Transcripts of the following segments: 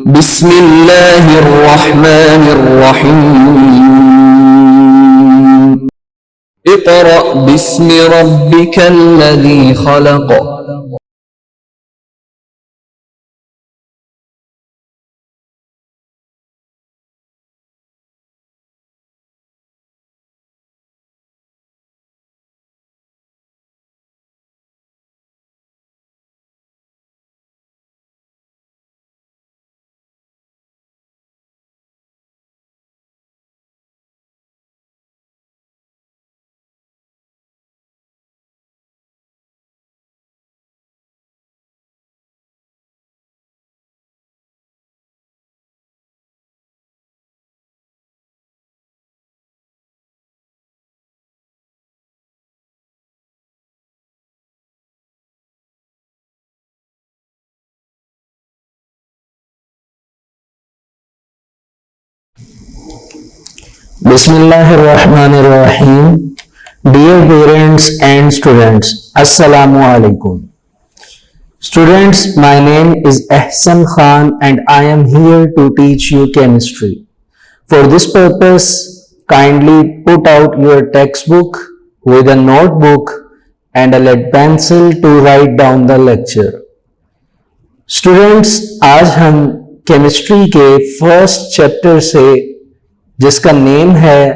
बिस्मिल्लाहिर्रहमानिर्रहीम। Iqra बिस्मि रब्बिकल्लज़ी खलक़। Bismillahirrahmanirrahim. Dear parents and students, Assalamu alaikum. Students, my name is Ahsan Khan and I am here to teach you chemistry. For this purpose, kindly put out your textbook with a notebook and a lead pencil to write down the lecture. Students, आज हम chemistry के first chapter से जिसका name है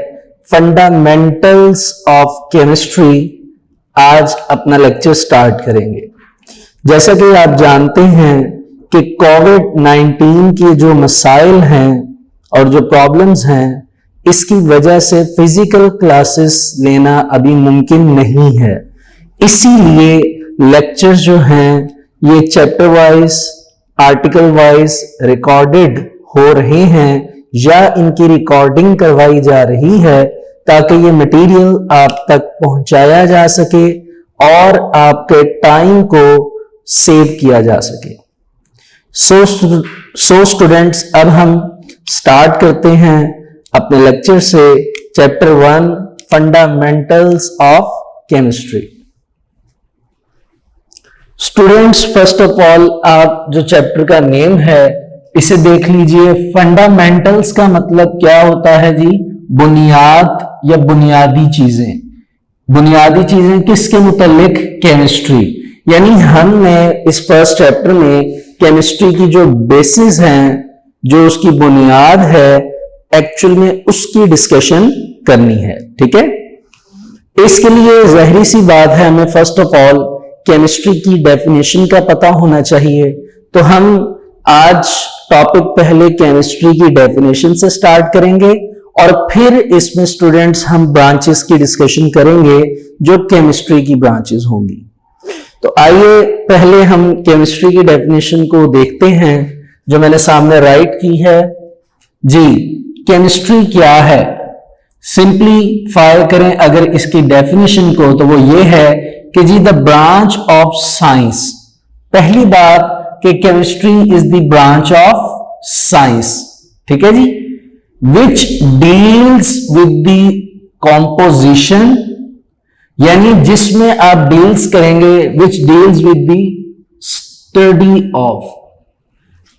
fundamentals of chemistry, आज अपना lecture start करेंगे। जैसा कि आप जानते हैं कि कोविड-19 की जो मसाइल हैं और जो प्रॉब्लम्स हैं, इसकी वजह से फिजिकल क्लासेस लेना अभी मुमकिन नहीं है। इसीलिए लेक्चर जो हैं ये chapter wise, article wise recorded हो रहे हैं या इनकी रिकॉर्डिंग करवाई जा रही है ताकि ये मटेरियल आप तक पहुंचाया जा सके और आपके टाइम को सेव किया जा सके। सो स्टूडेंट्स, अब हम स्टार्ट करते हैं अपने लेक्चर से chapter 1 fundamentals of chemistry. Students, first of all आप जो चैप्टर का नेम है इसे देख लीजिए। फंडामेंटल्स का मतलब क्या होता है जी? बुनियाद या बुनियादी चीजें। बुनियादी चीजें किसके मुतालिक? केमिस्ट्री। यानी हमने इस फर्स्ट चैप्टर में केमिस्ट्री की जो बेसिस हैं, जो उसकी बुनियाद है, एक्चुअल में उसकी डिस्कशन करनी है। ठीक है, इसके लिए जाहिर सी बात है हमें फर्स्ट ऑफ ऑल केमिस्ट्री की डेफिनेशन का पता होना चाहिए। तो हम आज टॉपिक पहले केमिस्ट्री की डेफिनेशन से स्टार्ट करेंगे और फिर इसमें स्टूडेंट्स हम ब्रांचेस की डिस्कशन करेंगे जो केमिस्ट्री की ब्रांचेस होंगी। तो आइए पहले हम केमिस्ट्री की डेफिनेशन को देखते हैं जो मैंने सामने राइट की है जी। केमिस्ट्री क्या है? सिंपली फायर करें अगर इसकी डेफिनेशन को तो वो ये है कि जी द ब्रांच ऑफ साइंस। पहली बात कि chemistry is the branch of science, ठीक है जी, which deals with the composition, यानी जिसमें आप डील्स करेंगे, which deals with the study of,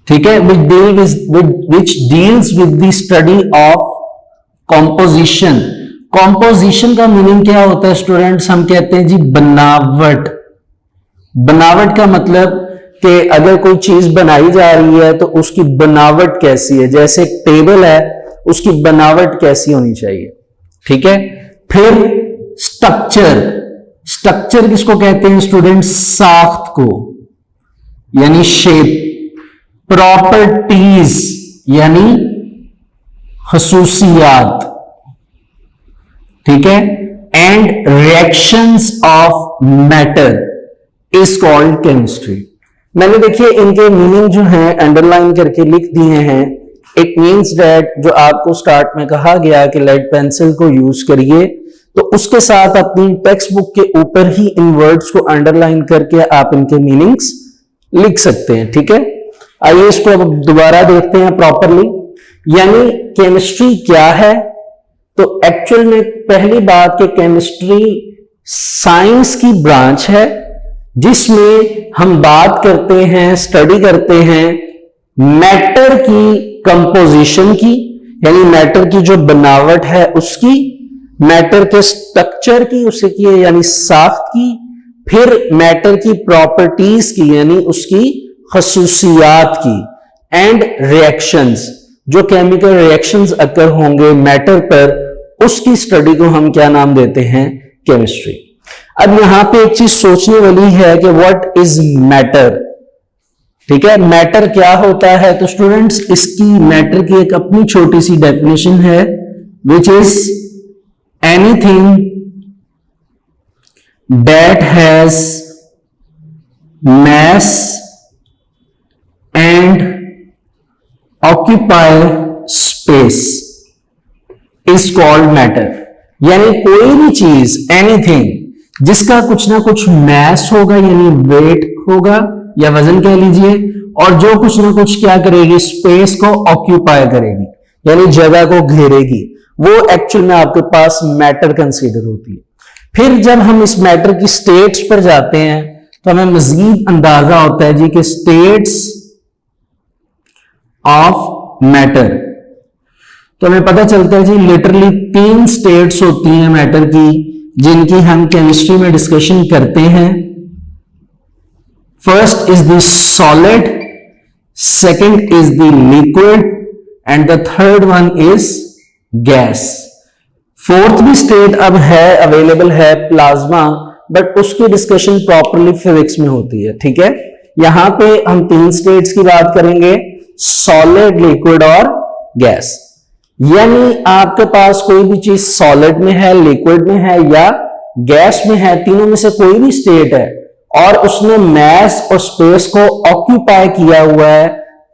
ठीक है, which deals with the study of composition. Composition का मीनिंग क्या होता है स्टूडेंट्स? हम कहते हैं जी बनावट। बनावट का मतलब कि अगर कोई चीज बनाई जा रही है तो उसकी बनावट कैसी है। जैसे एक टेबल है, उसकी बनावट कैसी होनी चाहिए, ठीक है। फिर स्ट्रक्चर। स्ट्रक्चर किसको कहते हैं स्टूडेंट? साख्त को, यानी शेप। प्रॉपर्टीज यानी खसूसियात, ठीक है। And reactions of matter is called chemistry. मैंने देखिए इनके मीनिंग जो है अंडरलाइन करके लिख दिए हैं। इट मींस दैट जो आपको स्टार्ट में कहा गया कि लेड पेंसिल को यूज करिए, तो उसके साथ अपनी टेक्स्ट बुक के ऊपर ही इन वर्ड्स को अंडरलाइन करके आप इनके मीनिंग्स लिख सकते हैं, ठीक है। आइए इसको अब दोबारा देखते हैं प्रॉपरली। यानी केमिस्ट्री क्या है? तो एक्चुअल में पहली बात कि केमिस्ट्री साइंस की ब्रांच है जिसमें हम बात करते हैं, स्टडी करते हैं मैटर की कंपोजिशन की, यानी मैटर की जो बनावट है उसकी, मैटर के स्ट्रक्चर की उसकी यानी साख्त की, फिर मैटर की प्रॉपर्टीज की यानी उसकी खसूसियात की, एंड रिएक्शंस, जो केमिकल रिएक्शंस अकर होंगे मैटर पर, उसकी स्टडी को हम क्या नाम देते हैं? केमिस्ट्री। अब यहां पे एक चीज सोचने वाली है कि व्हाट इज मैटर। ठीक है, मैटर क्या होता है? तो स्टूडेंट्स इसकी मैटर की एक अपनी छोटी सी डेफिनेशन है, which is anything that has mass and occupy space is called matter। यानी कोई भी चीज, एनीथिंग जिसका कुछ ना कुछ मैस होगा यानी वेट होगा या वजन कह लीजिए, और जो कुछ ना कुछ क्या करेगी? स्पेस को ऑक्यूपाई करेगी यानी जगह को घेरेगी, वो एक्चुअल में आपके पास मैटर कंसीडर होती है। फिर जब हम इस मैटर की स्टेट्स पर जाते हैं तो हमें मजीद अंदाजा होता है जी कि स्टेट्स ऑफ मैटर, तो हमें पता चलता है जी लिटरली 3 स्टेट्स होती हैं मैटर की, जिनकी हम केमिस्ट्री में डिस्कशन करते हैं। First is the solid, second is the liquid, and the third one is gas. Fourth भी स्टेट अब है, अवेलेबल है, प्लाज्मा, बट उसकी डिस्कशन प्रॉपरली फिजिक्स में होती है। ठीक है, यहां पे हम 3 स्टेट्स की बात करेंगे, सॉलिड, लिक्विड और गैस। यानी आपके पास कोई भी चीज सॉलिड में है, लिक्विड में है या गैस में है, तीनों में से कोई भी स्टेट है और उसने मैस और स्पेस को ऑक्यूपाई किया हुआ है,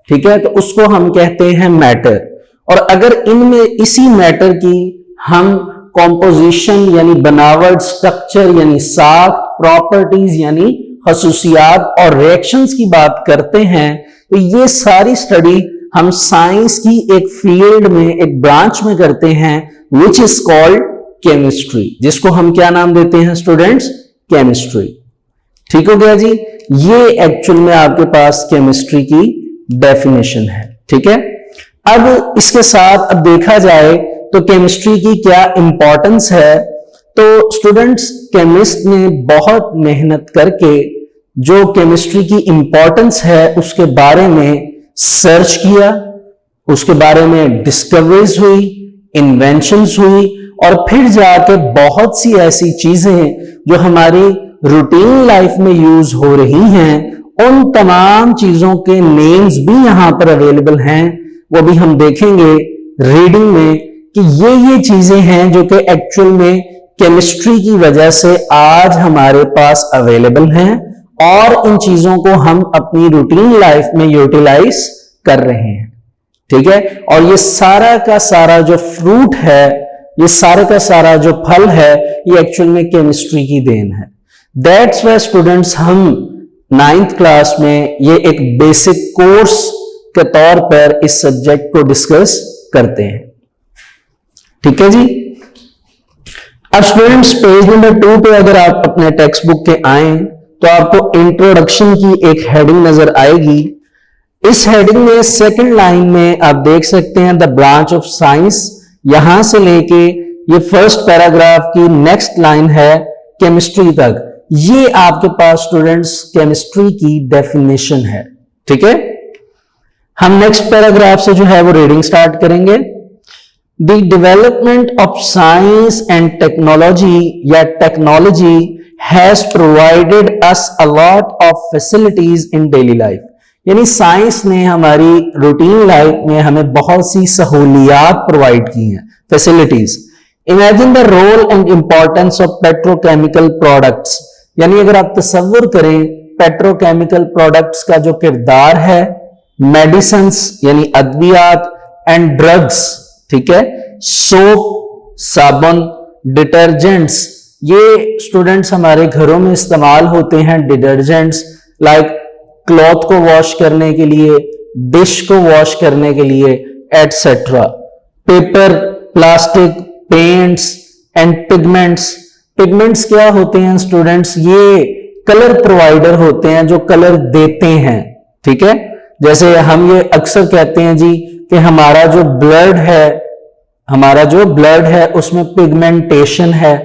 ठीक है, तो उसको हम कहते हैं मैटर। और अगर इनमें इसी मैटर की हम कॉम्पोजिशन यानी बनावट, स्ट्रक्चर यानी साख, प्रॉपर्टीज यानी खसूसियात और रिएक्शंस की बात करते हैं, तो ये सारी स्टडी हम साइंस की एक फील्ड में, एक ब्रांच में करते हैं, विच इज कॉल्ड केमिस्ट्री, जिसको हम क्या नाम देते हैं स्टूडेंट्स? केमिस्ट्री। ठीक हो गया जी, ये एक्चुअल में आपके पास केमिस्ट्री की डेफिनेशन है। ठीक है, अब इसके साथ अब देखा जाए तो केमिस्ट्री की क्या इंपॉर्टेंस है। तो स्टूडेंट्स केमिस्ट ने बहुत मेहनत करके जो केमिस्ट्री की इंपॉर्टेंस है उसके बारे में सर्च किया, उसके बारे में डिस्कवरीज हुई, इन्वेंशंस हुई, और फिर जाके बहुत सी ऐसी चीजें जो हमारी रूटीन लाइफ में यूज हो रही हैं, उन तमाम चीजों के नेम्स भी यहां पर अवेलेबल हैं, वो भी हम देखेंगे रीडिंग में कि ये चीजें हैं जो कि एक्चुअल में केमिस्ट्री की वजह से आज हमारे पास अवेलेबल हैं और इन चीजों को हम अपनी रूटीन लाइफ में यूटिलाइज कर रहे हैं। ठीक है, और ये सारा का सारा जो फ्रूट है, ये सारा का सारा जो फल है, ये एक्चुअल में केमिस्ट्री की देन है। दैट्स वाई स्टूडेंट्स हम 9th क्लास में ये एक बेसिक कोर्स के तौर पर इस सब्जेक्ट को डिस्कस करते हैं। ठीक है जी, अब स्टूडेंट्स पेज नंबर 2 पे अगर आप अपने टेक्स्ट बुक के आए तो आपको इंट्रोडक्शन की एक हेडिंग नजर आएगी। इस हेडिंग में सेकंड लाइन में आप देख सकते हैं द ब्रांच ऑफ साइंस, यहां से लेके ये फर्स्ट पैराग्राफ की नेक्स्ट लाइन है केमिस्ट्री तक, ये आपके पास स्टूडेंट्स केमिस्ट्री की डेफिनेशन है। ठीक है, हम नेक्स्ट पैराग्राफ से जो है वो रीडिंग स्टार्ट करेंगे। The development of science and technology या technology has provided us a lot of facilities in daily life। यानी साइंस ने हमारी रूटीन लाइफ में हमें बहुत सी सहूलियात प्रोवाइड की हैं, facilities. Imagine the role and importance of petrochemical products, यानी अगर आप तसव्वुर करें पेट्रोकेमिकल प्रोडक्ट्स का जो किरदार है, मेडिसिन्स यानी अद्वियात, एंड ड्रग्स, ठीक है, सोप, साबुन, डिटर्जेंट्स, ये स्टूडेंट्स हमारे घरों में इस्तेमाल होते हैं। डिटर्जेंट्स लाइक क्लॉथ को वॉश करने के लिए, डिश को वॉश करने के लिए, etcetera. Paper, plastic, paints and pigments. Pigments क्या होते हैं स्टूडेंट्स? ये कलर प्रोवाइडर होते हैं जो कलर देते हैं। ठीक है, जैसे हम ये अक्सर कहते हैं जी कि हमारा जो ब्लड है उसमें पिगमेंटेशन है,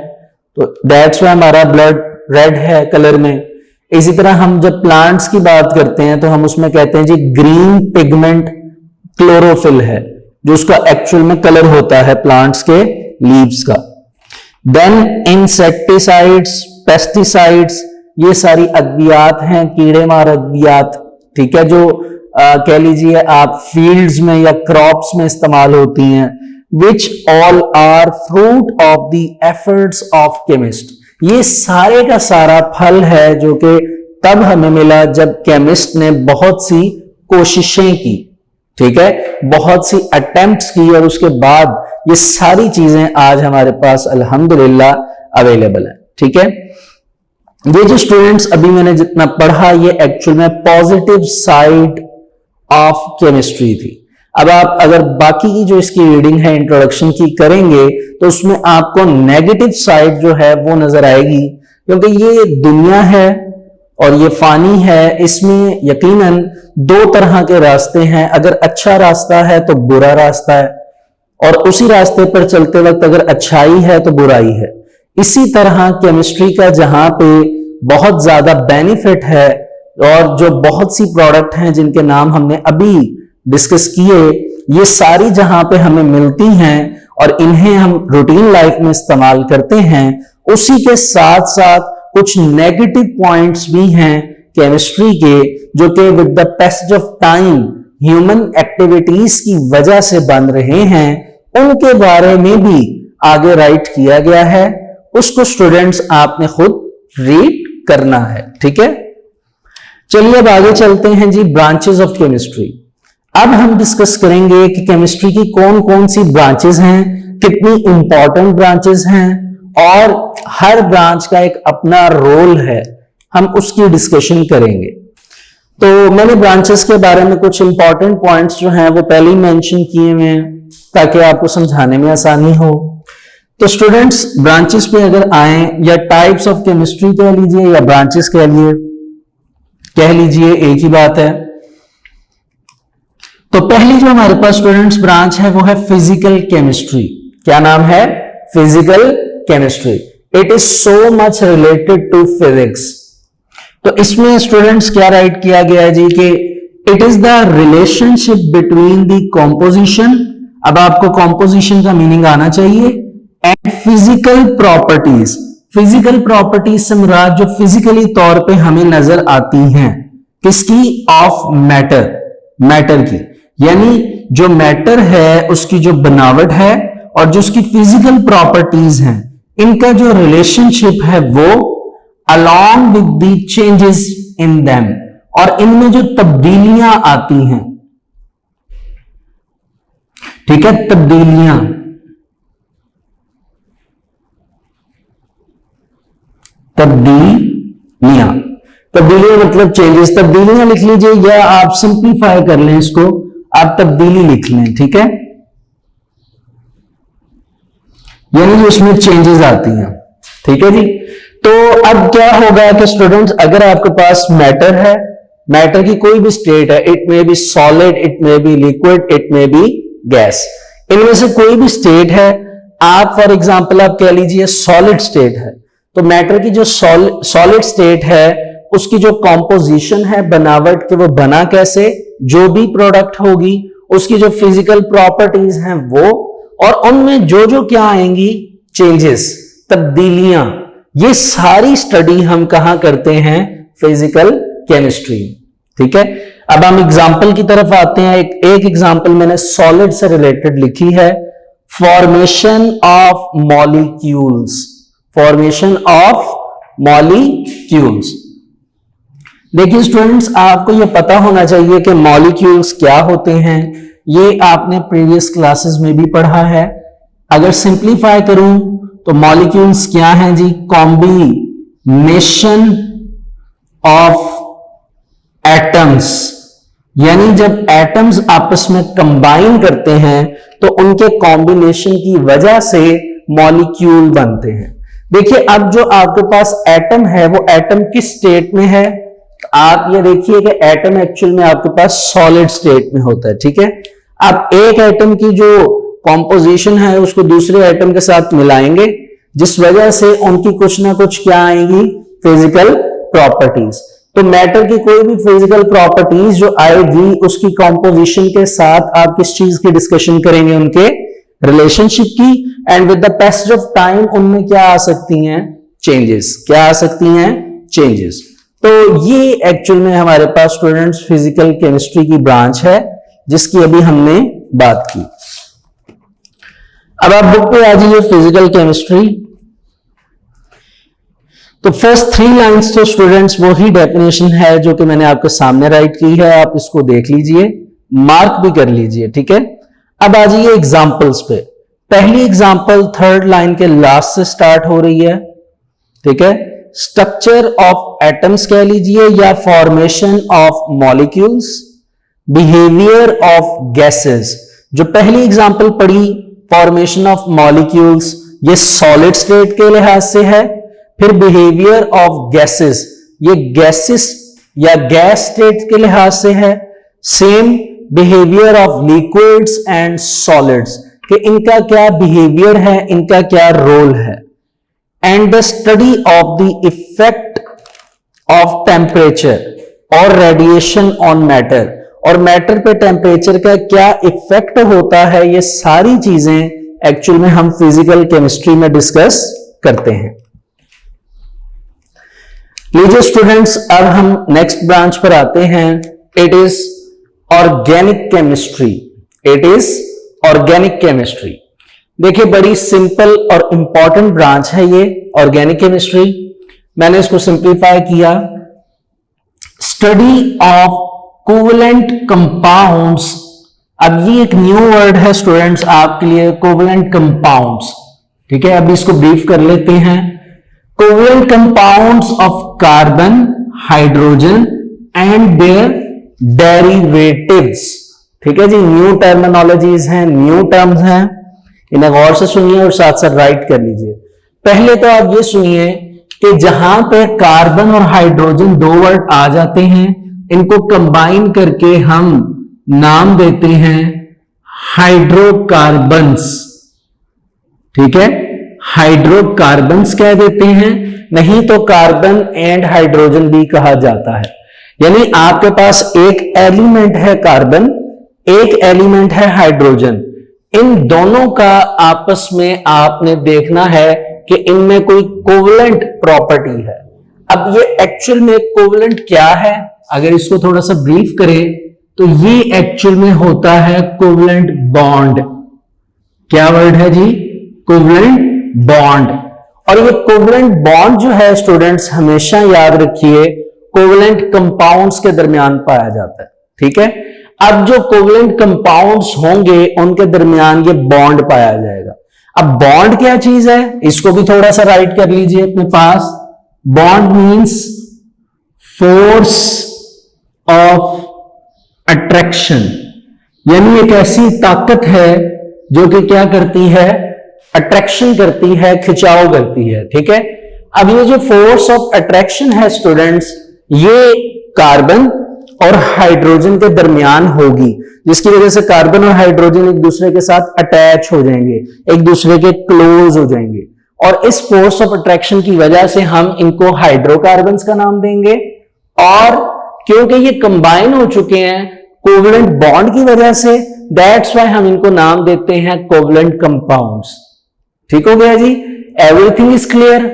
तो दैट्स व्हाई हमारा ब्लड रेड है कलर में। इसी तरह हम जब प्लांट्स की बात करते हैं तो हम उसमें कहते हैं जी ग्रीन पिगमेंट क्लोरोफिल है, जो उसका एक्चुअल में कलर होता है प्लांट्स के लीव्स का। देन इंसेक्टिसाइड्स, पेस्टिसाइड्स, ये सारी अद्वियात हैं, कीड़े मार अद्वियात, ठीक है, जो कह लीजिए आप फील्ड्स में या क्रॉप्स में इस्तेमाल होती हैं, which all are fruit of the efforts of chemist. ये सारे का सारा फल है जो कि तब हमें मिला जब केमिस्ट ने बहुत सी कोशिशें की, ठीक है, बहुत सी अटेम्प्ट्स की, और उसके बाद ये सारी चीजें आज हमारे पास अल्हम्दुलिल्लाह अवेलेबल है। ठीक है, ये जो स्टूडेंट्स अभी मैंने जितना पढ़ा ये एक्चुअल में पॉजिटिव साइड ऑफ केमिस्ट्री थी। अब आप अगर बाकी की जो इसकी रीडिंग है इंट्रोडक्शन की करेंगे तो उसमें आपको नेगेटिव साइड जो है वो नजर आएगी, क्योंकि ये दुनिया है और ये फानी है, इसमें यकीनन दो तरह के रास्ते हैं। अगर अच्छा रास्ता है तो बुरा रास्ता है, और उसी रास्ते पर चलते वक्त अगर अच्छाई है तो बुराई है। इसी तरह केमिस्ट्री का जहां पे बहुत ज्यादा बेनिफिट है और जो बहुत सी प्रोडक्ट हैं जिनके नाम हमने अभी डिस्कस किए, ये सारी जहां पे हमें मिलती हैं और इन्हें हम रूटीन लाइफ में इस्तेमाल करते हैं, उसी के साथ साथ कुछ नेगेटिव पॉइंट्स भी हैं केमिस्ट्री के, जो कि with the passage of time human activities की वजह से बन रहे हैं, उनके बारे में भी आगे राइट किया गया है। उसको स्टूडेंट्स आपने खुद रीड करना है। ठीक है, चलिए अब आगे चलते हैं जी, ब्रांचेस ऑफ केमिस्ट्री। अब हम डिस्कस करेंगे कि केमिस्ट्री की कौन कौन सी ब्रांचेस हैं, कितनी इंपॉर्टेंट ब्रांचेस हैं, और हर ब्रांच का एक अपना रोल है, हम उसकी डिस्कशन करेंगे। तो मैंने ब्रांचेस के बारे में कुछ इंपॉर्टेंट पॉइंट्स जो हैं वो पहले ही मेंशन किए हुए हैं ताकि आपको समझाने में आसानी हो। तो स्टूडेंट्स ब्रांचेस पे अगर आए, या टाइप्स ऑफ केमिस्ट्री कह लीजिए या ब्रांचेस कह लीजिए, एक ही बात है। तो पहली जो हमारे पास स्टूडेंट्स ब्रांच है वो है फिजिकल केमिस्ट्री। क्या नाम है? Physical chemistry. It is so much related to physics. तो इसमें स्टूडेंट्स क्या राइट किया गया है जी कि it is the relationship between the composition, अब आपको कॉम्पोजिशन का मीनिंग आना चाहिए, and physical properties. Physical properties से मुराद जो फिजिकली तौर पे हमें नजर आती हैं, किसकी? ऑफ मैटर की, यानी जो मैटर है उसकी जो बनावट है और जो उसकी फिजिकल प्रॉपर्टीज हैं, इनका जो रिलेशनशिप है वो along with the changes in them, और इनमें जो तब्दीलियां आती हैं, ठीक है, तब्दीलियां मतलब चेंजेस। तब्दीलियां लिख लीजिए या आप सिंप्लीफाई कर लें इसको, आप तब्दीली लिख लें, ठीक है, यानी उसमें चेंजेस आती हैं। ठीक है जी। तो अब क्या होगा कि स्टूडेंट्स अगर आपके पास मैटर है, मैटर की कोई भी स्टेट है, it may be solid, it may be liquid, it may be gas, इनमें से कोई भी स्टेट है, आप फॉर एग्जांपल आप कह लीजिए सॉलिड स्टेट है, तो मैटर की जो सॉलिड स्टेट है उसकी जो कॉम्पोजिशन है, बनावट के वो बना कैसे, जो भी प्रोडक्ट होगी उसकी जो फिजिकल प्रॉपर्टीज हैं वो, और उनमें जो जो क्या आएंगी, चेंजेस, तब्दीलियां, ये सारी स्टडी हम कहां करते हैं? Physical chemistry. ठीक है, अब हम एग्जाम्पल की तरफ आते हैं। एक एग्जाम्पल मैंने सॉलिड से रिलेटेड लिखी है, formation of molecules. Formation of molecules. देखिए स्टूडेंट्स, आपको यह पता होना चाहिए कि मॉलिक्यूल्स क्या होते हैं, ये आपने प्रीवियस क्लासेस में भी पढ़ा है। अगर सिंप्लीफाई करूं तो मॉलिक्यूल्स क्या हैं जी? कॉम्बिनेशन ऑफ एटम्स, यानी जब एटम्स आपस में कंबाइन करते हैं तो उनके कॉम्बिनेशन की वजह से मॉलिक्यूल बनते हैं। देखिए अब जो आपके पास एटम है वो एटम किस स्टेट में है? आप ये देखिए कि एटम एक्चुअल में आपके पास सॉलिड स्टेट में होता है, ठीक है। आप एक एटम की जो कॉम्पोजिशन है उसको दूसरे एटम के साथ मिलाएंगे, जिस वजह से उनकी कुछ ना कुछ क्या आएंगी, फिजिकल प्रॉपर्टीज। तो मैटर की कोई भी फिजिकल प्रॉपर्टीज जो आएगी उसकी कॉम्पोजिशन के साथ आप किस चीज की डिस्कशन करेंगे, उनके रिलेशनशिप की। And with the passage of time उनमें क्या आ सकती हैं, चेंजेस। क्या आ सकती हैं, चेंजेस। तो ये एक्चुअल में हमारे पास स्टूडेंट्स फिजिकल केमिस्ट्री की ब्रांच है जिसकी अभी हमने बात की। अब आप बुक पे आ जाइए, फिजिकल केमिस्ट्री। तो फर्स्ट 3 लाइंस तो स्टूडेंट्स वो ही डेफिनेशन है जो कि मैंने आपके सामने राइट की है, आप इसको देख लीजिए, मार्क भी कर लीजिए, ठीक है। अब आ जाइए एग्जांपल्स पे। पहली एग्जांपल 3rd लाइन के लास्ट से स्टार्ट हो रही है, ठीक है। स्ट्रक्चर ऑफ एटम्स कह लीजिए या formation of molecules, behaviour of gases. जो पहली एग्जांपल पढ़ी फॉर्मेशन ऑफ मॉलिक्यूल्स, ये सॉलिड स्टेट के लिहाज से है। फिर बिहेवियर ऑफ गैसेस, ये गैसेस या गैस स्टेट के लिहाज से है। Same behaviour of liquids and solids, कि इनका क्या बिहेवियर है, इनका क्या रोल है। And the study of the effect of temperature और रेडिएशन ऑन मैटर, और मैटर पे टेम्परेचर का क्या इफेक्ट होता है, ये सारी चीजें एक्चुअल में हम फिजिकल केमिस्ट्री में डिस्कस करते हैं। लीजिए स्टूडेंट्स, अब हम नेक्स्ट ब्रांच पर आते हैं। It is organic chemistry. It is organic chemistry. देखिए बड़ी सिंपल और इंपॉर्टेंट ब्रांच है ये ऑर्गेनिक केमिस्ट्री। मैंने इसको सिंप्लीफाई किया, स्टडी ऑफ कोवेलेंट कंपाउंड्स। अब ये एक न्यू वर्ड है स्टूडेंट्स आपके लिए, कोवेलेंट कंपाउंड्स, ठीक है। अब इसको ब्रीफ कर लेते हैं। Covalent compounds of carbon, hydrogen and their derivatives, ठीक है जी। न्यू टर्मिनोलॉजीज हैं, न्यू टर्म्स हैं, इन्हें गौर से सुनिए और साथ साथ राइट कर लीजिए। पहले तो आप ये सुनिए कि जहां पे कार्बन और हाइड्रोजन 2 वर्ड आ जाते हैं, इनको कंबाइन करके हम नाम देते हैं हाइड्रोकार्बन्स, ठीक है। हाइड्रोकार्बन्स कह देते हैं, नहीं तो कार्बन एंड हाइड्रोजन भी कहा जाता है। यानी आपके पास एक एलिमेंट है कार्बन, एक एलिमेंट है हाइड्रोजन, इन दोनों का आपस में आपने देखना है कि इनमें कोई कोवेलेंट प्रॉपर्टी है। अब ये एक्चुअल में कोवेलेंट क्या है, अगर इसको थोड़ा सा ब्रीफ करें तो ये एक्चुअल में होता है कोवेलेंट बॉन्ड। क्या वर्ड है जी, कोवेलेंट बॉन्ड। और ये कोवेलेंट बॉन्ड जो है स्टूडेंट्स हमेशा याद रखिए कोवेलेंट कंपाउंड्स के दरमियान पाया जाता है, ठीक है। अब जो कोवेलेंट कंपाउंड्स होंगे उनके दरमियान ये बॉन्ड पाया जाएगा। अब बॉन्ड क्या चीज है, इसको भी थोड़ा सा राइट कर लीजिए अपने पास। Bond means force of attraction, यानी एक ऐसी ताकत है जो कि क्या करती है, अट्रैक्शन करती है, खिंचाव करती है, ठीक है। अब ये जो फोर्स ऑफ अट्रैक्शन है स्टूडेंट्स, ये कार्बन और हाइड्रोजन के दरमियान होगी, जिसकी वजह से कार्बन और हाइड्रोजन एक दूसरे के साथ अटैच हो जाएंगे, एक दूसरे के क्लोज हो जाएंगे, और इस फोर्स ऑफ अट्रैक्शन की वजह से हम इनको हाइड्रोकार्बन्स का नाम देंगे। और क्योंकि ये कंबाइन हो चुके हैं कोवेलेंट बॉन्ड की वजह से, दैट्स व्हाई हम इनको नाम देते हैं कोवेलेंट कंपाउंड्स। ठीक हो गया जी, एवरीथिंग इज क्लियर।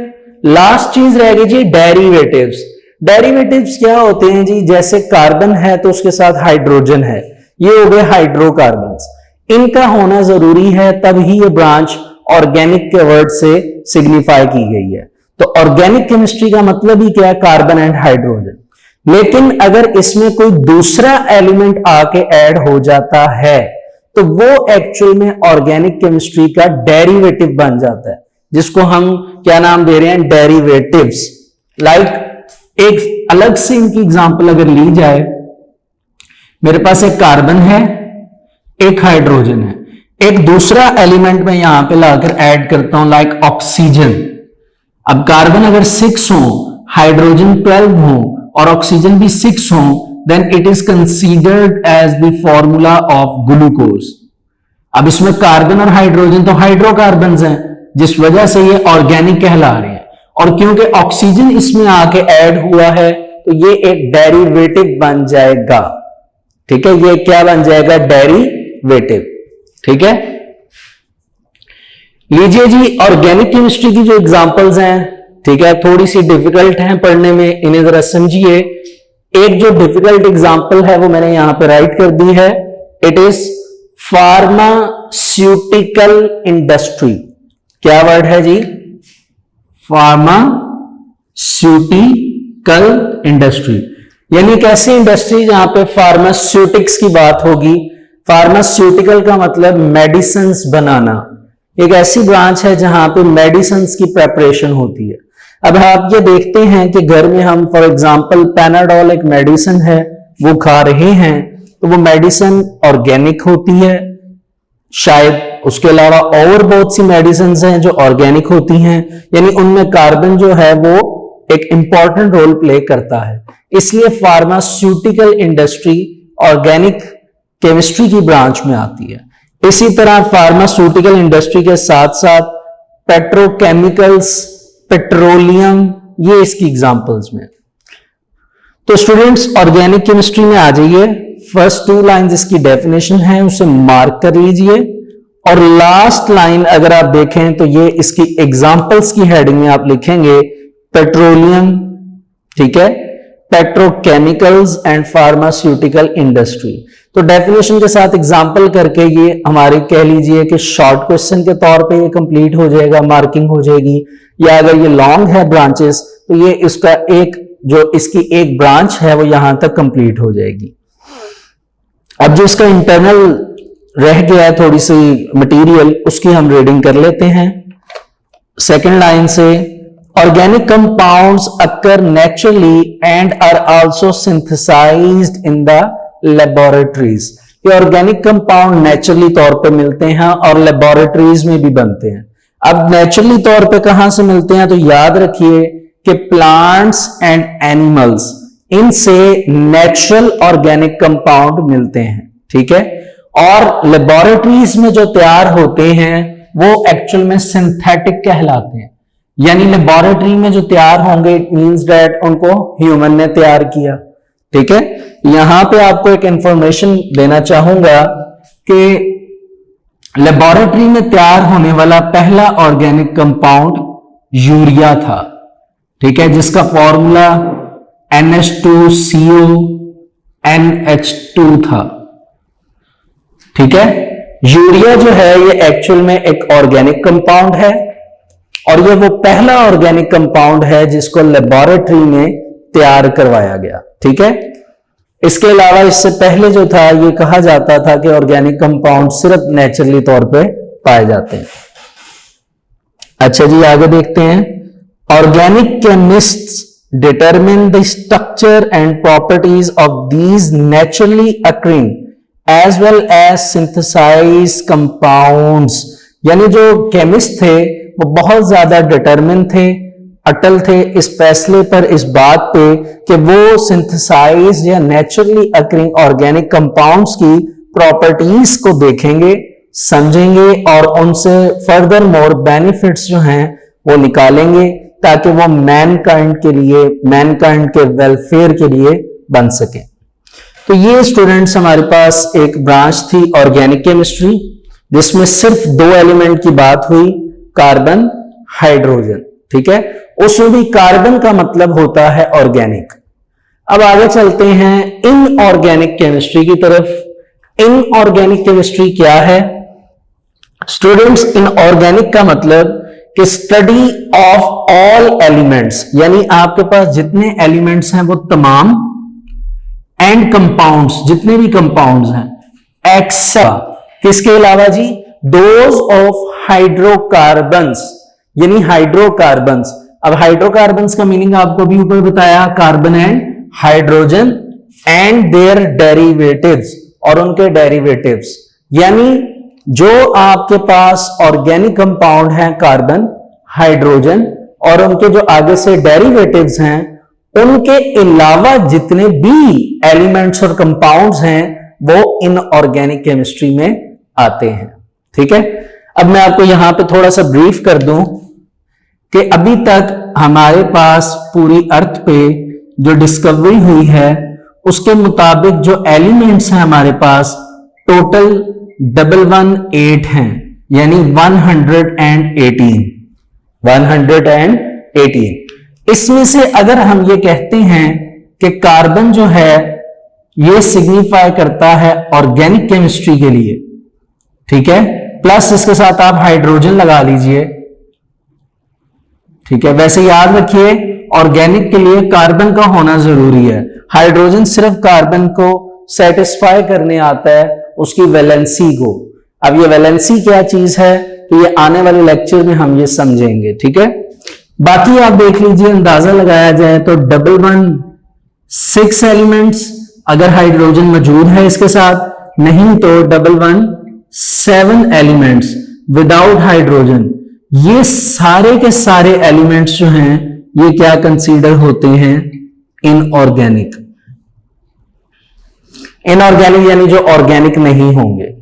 लास्ट चीज रह गई जी डेरिवेटिव्स। डेरिवेटिव्स क्या होते हैं जी, जैसे कार्बन है तो उसके साथ हाइड्रोजन है, ये हो गए हाइड्रोकार्बन्स। इनका होना जरूरी है, तभी ये ब्रांच ऑर्गेनिक के वर्ड से सिग्निफाई की गई है। तो ऑर्गेनिक केमिस्ट्री का मतलब ही क्या है, कार्बन एंड हाइड्रोजन। लेकिन अगर इसमें कोई दूसरा एलिमेंट आके ऐड हो जाता है तो वो एक्चुअल में ऑर्गेनिक केमिस्ट्री का डेरिवेटिव बन जाता है, जिसको हम क्या नाम दे रहे हैं, डेरिवेटिव्स। लाइक एक अलग से इनकी एग्जांपल अगर ली जाए, मेरे पास एक कार्बन है, एक हाइड्रोजन है, एक दूसरा एलिमेंट में यहां पे लाकर ऐड करता हूं लाइक ऑक्सीजन। अब कार्बन अगर 6 हो, हाइड्रोजन 12 हो और ऑक्सीजन भी 6 हो, then it is considered as the formula of glucose. अब इसमें कार्बन और हाइड्रोजन तो हाइड्रोकार्बन्स हैं, जिस वजह से ये ऑर्गेनिक कहला रहे हैं, और क्योंकि ऑक्सीजन इसमें आके ऐड हुआ है तो ये एक डेरिवेटिव बन जाएगा। ठीक है, ये क्या बन जाएगा? डेरिवेटिव। ठीक है, लीजिए जी ऑर्गेनिक केमिस्ट्री की जो एग्जांपल्स हैं, ठीक है, थोड़ी सी डिफिकल्ट हैं पढ़ने में, इन्हें जरा समझिए। एक जो डिफिकल्ट एग्जांपल है वो मैंने यहां पे राइट कर दी है, इट इज फार्मास्यूटिकल इंडस्ट्री। क्या वर्ड है जी? फार्मास्यूटिकल इंडस्ट्री, यानी एक ऐसी इंडस्ट्री जहां पे फार्मास्यूटिक्स की बात होगी। फार्मास्यूटिकल का मतलब मेडिसिन्स बनाना, एक ऐसी ब्रांच है जहां पे मेडिसिन्स की प्रेपरेशन होती है। अब आप ये देखते हैं कि घर में हम फॉर एग्जांपल पैनाडोल एक मेडिसिन है वो खा रहे हैं, तो वो मेडिसिन ऑर्गेनिक होती है शायद, उसके अलावा और बहुत सी मेडिसिन हैं जो ऑर्गेनिक होती हैं, यानी उनमें कार्बन जो है वो एक इंपॉर्टेंट रोल प्ले करता है। इसलिए फार्मास्यूटिकल इंडस्ट्री ऑर्गेनिक केमिस्ट्री की ब्रांच में आती है। इसी तरह फार्मास्यूटिकल इंडस्ट्री के साथ साथ पेट्रोकेमिकल्स, पेट्रोलियम, ये इसकी एग्जांपल्स में। तो स्टूडेंट्स ऑर्गेनिक केमिस्ट्री में आ जाइए, फर्स्ट 2 लाइन इसकी डेफिनेशन है उसे मार्क कर लीजिए, और लास्ट लाइन अगर आप देखें तो ये इसकी एग्जांपल्स की हेडिंग में आप लिखेंगे पेट्रोलियम, ठीक है, पेट्रोकेमिकल्स एंड फार्मास्यूटिकल इंडस्ट्री। तो डेफिनेशन के साथ एग्जांपल करके ये हमारे कह लीजिए कि शॉर्ट क्वेश्चन के तौर पे ये कंप्लीट हो जाएगा, मार्किंग हो जाएगी, या अगर ये लॉन्ग है ब्रांचेस तो ये इसका एक जो इसकी एक ब्रांच है वो यहां तक कंप्लीट हो जाएगी। अब जो इसका इंटरनल रह गया है थोड़ी सी मटेरियल, उसकी हम रीडिंग कर लेते हैं सेकंड लाइन से। Organic compounds occur naturally and are also synthesized in the laboratories. ये ऑर्गेनिक कंपाउंड नेचुरली तौर पे मिलते हैं और लेबोरेटरीज में भी बनते हैं। अब नेचुरली तौर पे कहां से मिलते हैं? तो याद रखिए कि प्लांट्स एंड एनिमल्स, इनसे नेचुरल ऑर्गेनिक कंपाउंड मिलते हैं, ठीक है। और लेबोरेटरीज में जो तैयार होते हैं वो एक्चुअल में सिंथेटिक कहलाते हैं, यानी लेबोरेटरी में जो तैयार होंगे इट मींस दैट उनको ह्यूमन ने तैयार किया, ठीक है। यहां पे आपको एक इंफॉर्मेशन देना चाहूंगा कि लेबोरेटरी में तैयार होने वाला पहला ऑर्गेनिक कंपाउंड यूरिया था, ठीक है, जिसका फॉर्मूला NH2CO NH2 था, ठीक है। यूरिया जो है ये एक्चुअल में एक ऑर्गेनिक कंपाउंड है और ये वो पहला ऑर्गेनिक कंपाउंड है जिसको लेबोरेटरी में तैयार करवाया गया, ठीक है। इसके अलावा इससे पहले जो था ये कहा जाता था कि ऑर्गेनिक कंपाउंड सिर्फ नेचुरली तौर पे पाए जाते हैं। अच्छा जी, आगे देखते हैं। Organic chemists determine the structure and properties of these naturally occurring as well as synthesized compounds। यानी जो केमिस्ट थे वो बहुत ज्यादा डिटरमिन थे, अटल थे इस फैसले पर, इस बात पे कि वो सिंथेसाइज या नेचुरली अकरिंग ऑर्गेनिक कंपाउंड्स की प्रॉपर्टीज को देखेंगे, समझेंगे और उनसे फर्दर मोर बेनिफिट्स जो हैं वो निकालेंगे ताकि वो मैनकाइंड के लिए, मैनकाइंड के वेलफेयर के लिए बन सके। तो ये स्टूडेंट्स हमारे पास एक ब्रांच थी ऑर्गेनिक केमिस्ट्री जिसमें सिर्फ 2 एलिमेंट की बात हुई, कार्बन, हाइड्रोजन, ठीक है। उसमें भी कार्बन का मतलब होता है ऑर्गेनिक। अब आगे चलते हैं इनऑर्गेनिक केमिस्ट्री की तरफ। इनऑर्गेनिक केमिस्ट्री क्या है स्टूडेंट्स? इनऑर्गेनिक का मतलब कि स्टडी ऑफ ऑल एलिमेंट्स, यानी आपके पास जितने एलिमेंट्स हैं वो तमाम, एंड कंपाउंड्स, जितने भी कंपाउंड्स हैं, एक्सेप्ट किसके अलावा जी? दोज ऑफ हाइड्रोकार्बन्स, यानी हाइड्रोकार्बन्स। अब हाइड्रोकार्बन्स का मीनिंग आपको भी ऊपर बताया, carbon and hydrogen and their derivatives, और उनके डेरिवेटिव्स, यानी जो आपके पास ऑर्गेनिक कंपाउंड हैं कार्बन, हाइड्रोजन और उनके जो आगे से डेरिवेटिव्स हैं उनके अलावा जितने भी एलिमेंट्स और कंपाउंड्स हैं वो इनऑर्गेनिक केमिस्ट्री में आते हैं। ठीक है, अब मैं आपको यहां पे थोड़ा सा ब्रीफ कर दूं कि अभी तक हमारे पास पूरी अर्थ पे जो डिस्कवरी हुई है उसके मुताबिक जो एलिमेंट्स हैं हमारे पास टोटल 118 हैं, यानी 118। इसमें से अगर हम ये कहते हैं कि कार्बन जो है ये सिग्निफाई करता है ऑर्गेनिक केमिस्ट्री के लिए, ठीक है, प्लस इसके साथ आप हाइड्रोजन लगा लीजिए। ठीक है, वैसे याद रखिए ऑर्गेनिक के लिए कार्बन का होना जरूरी है, हाइड्रोजन सिर्फ कार्बन को सेटिस्फाई करने आता है उसकी वैलेंसी को। अब ये वैलेंसी क्या चीज है तो ये आने वाले लेक्चर में हम ये समझेंगे। ठीक है, बाकी आप देख लीजिए, अंदाजा लगाया जाए तो 116 एलिमेंट्स अगर हाइड्रोजन मौजूद है इसके साथ, नहीं तो 117 एलिमेंट्स विदाउट हाइड्रोजन। ये सारे के सारे एलिमेंट्स जो हैं ये क्या कंसीडर होते हैं, इनऑर्गेनिक। इनऑर्गेनिक यानी जो ऑर्गेनिक नहीं होंगे।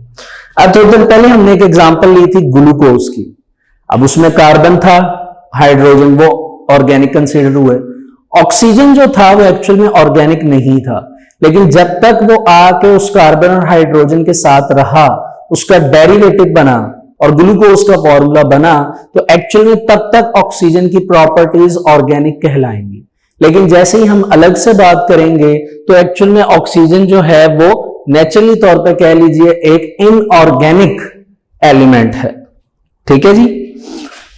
अब थोड़ी देर पहले हमने एक एग्जांपल ली थी ग्लूकोज की, अब उसमें कार्बन था, हाइड्रोजन, वो ऑर्गेनिक कंसीडर हुए। ऑक्सीजन जो था वो एक्चुअल में ऑर्गेनिक नहीं था, लेकिन जब तक वो आके उस कार्बन और हाइड्रोजन के साथ रहा, उसका डेरिवेटिव बना और ग्लूकोज का फॉर्मूला बना, तो एक्चुअल में तब तक ऑक्सीजन की प्रॉपर्टीज ऑर्गेनिक कहलाएंगी। लेकिन जैसे ही हम अलग से बात करेंगे तो एक्चुअल में ऑक्सीजन जो है वो नेचुरली तौर पे कह लीजिए एक इनऑर्गेनिक एलिमेंट है। ठीक है जी,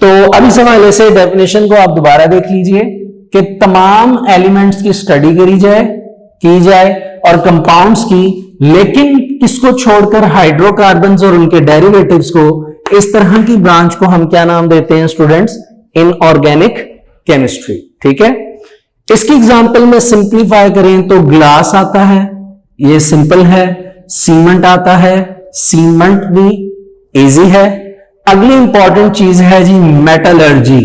तो अब इस हवाले से डेफिनेशन को आप दोबारा देख लीजिए कि तमाम एलिमेंट्स की स्टडी की जाए और कंपाउंड्स की, लेकिन किसको छोड़कर, हाइड्रोकार्बन्स और उनके डेरिवेटिव्स को। इस तरह की ब्रांच को हम क्या नाम देते हैं स्टूडेंट्स, इनऑर्गेनिक केमिस्ट्री। ठीक है, इसकी एग्जांपल में सिंप्लीफाई करें तो ग्लास आता है, ये सिंपल है। सीमेंट आता है, सीमेंट भी इजी है। अगली इंपॉर्टेंट चीज है जी मेटलर्जी।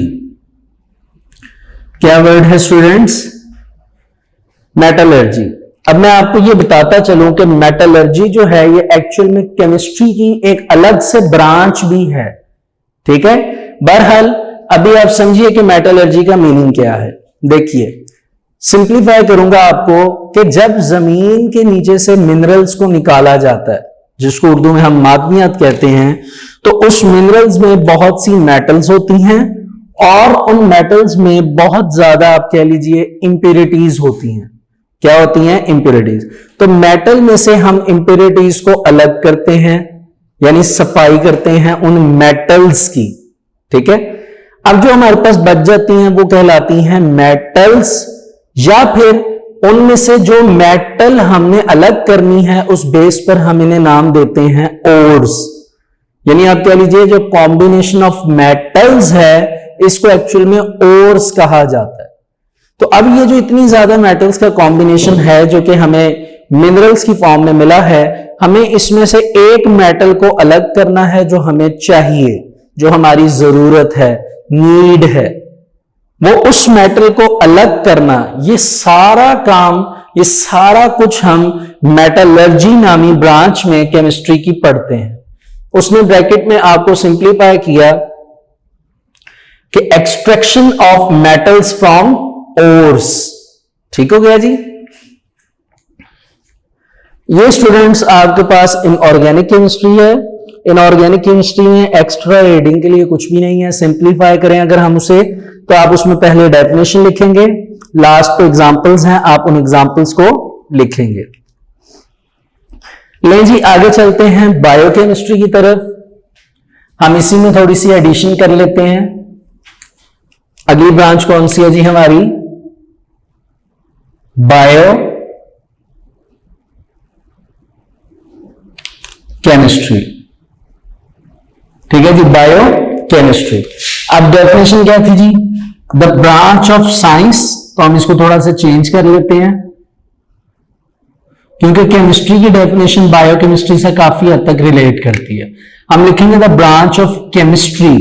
क्या वर्ड है स्टूडेंट्स, मेटलर्जी। अब मैं आपको ये बताता चलूं कि मेटलर्जी जो है ये एक्चुअल में केमिस्ट्री की एक अलग से ब्रांच भी है। ठीक है, बहरहाल अभी आप समझिए कि मेटलर्जी का मीनिंग क्या है। देखिए, सिंप्लीफाई करूंगा आपको कि जब जमीन के नीचे से मिनरल्स को निकाला जाता है, जिसको उर्दू में हम मादनियात कहते हैं, तो उस मिनरल्स में बहुत सी मेटल्स होती हैं और उन मेटल्स में बहुत ज्यादा आप कह लीजिए इंप्योरिटीज होती हैं। क्या होती हैं, इंप्योरिटीज। तो मेटल में से हम इंप्योरिटीज को अलग करते हैं, यानी सफाई करते हैं उन मेटल्स की। ठीक है, अब जो हमारे पास बच जाती हैं वो कहलाती हैं मेटल्स, या फिर उनमें से जो मेटल हमने अलग करनी है उस बेस पर हम इन्हें नाम देते हैं ओर्स। यानी आप कह लीजिए जो कॉम्बिनेशन ऑफ मेटल्स है इसको एक्चुअल में ओर्स कहा जाता है। तो अब ये जो इतनी ज्यादा मेटल्स का कॉम्बिनेशन है जो कि हमें मिनरल्स की फॉर्म में मिला है, हमें इसमें से एक मेटल को अलग करना है जो हमें चाहिए, जो हमारी जरूरत है, नीड है, वो उस मेटल को अलग करना। ये सारा काम, ये सारा कुछ हम मेटलर्जी नामी ब्रांच में केमिस्ट्री की पढ़ते हैं। उसने ब्रैकेट में आपको सिंप्लीफाई किया कि extraction of metals from ores. ठीक हो गया जी। ये स्टूडेंट्स आपके पास इनऑर्गेनिक केमिस्ट्री है। इनऑर्गेनिक केमिस्ट्री में एक्स्ट्रा रीडिंग के लिए कुछ भी नहीं है। सिंप्लीफाई करें अगर हम उसे, तो आप उसमें पहले डेफिनेशन लिखेंगे, लास्ट पे एग्जांपल्स हैं, आप उन एग्जांपल्स को लिखेंगे। ले जी, आगे चलते हैं बायोकेमिस्ट्री की तरफ। हम इसी में थोड़ी सी एडिशन कर लेते हैं। अगली ब्रांच कौन सी है जी हमारी, बायो केमिस्ट्री। ठीक है जी, बायो केमिस्ट्री। अब डेफिनेशन क्या थी जी, द ब्रांच ऑफ साइंस। तो हम इसको थोड़ा सा चेंज कर लेते हैं क्योंकि केमिस्ट्री की डेफिनेशन बायोकेमिस्ट्री से काफी हद तक रिलेट करती है। हम लिखेंगे द ब्रांच ऑफ केमिस्ट्री।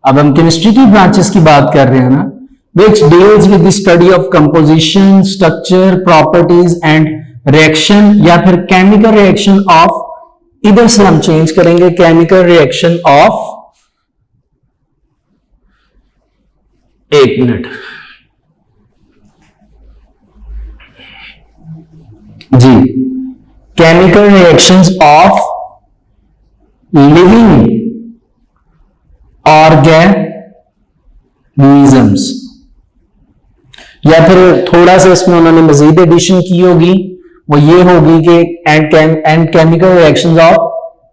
अब हम केमिस्ट्री की ब्रांचेस की बात कर रहे हैं ना, which deals with the study of composition, structure, properties and reaction, या फिर chemical reaction of, इधर से हम चेंज करेंगे, chemical reaction of, एक मिनट जी, chemical reactions of living organisms, या फिर थोड़ा सा इसमें उन्होंने मजीद एडिशन की होगी, वो ये होगी कि and chemical reactions of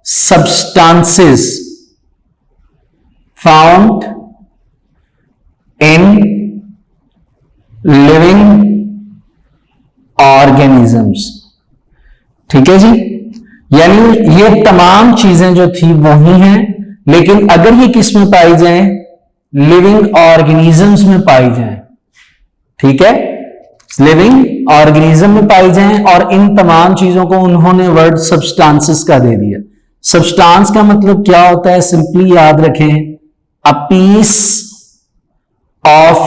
substances found in living organisms. ठीक है जी, यानी ये तमाम चीजें जो थी वही हैं, लेकिन अगर ये किस में पाई जाए, लिविंग ऑर्गेनिजम्स में पाई जाए। ठीक है, लिविंग ऑर्गेनिज्म में पाई जाए, और इन तमाम चीजों को उन्होंने वर्ड सब्सटेंसेस का दे दिया। सब्सटेंस का मतलब क्या होता है, सिंपली याद रखें, a piece of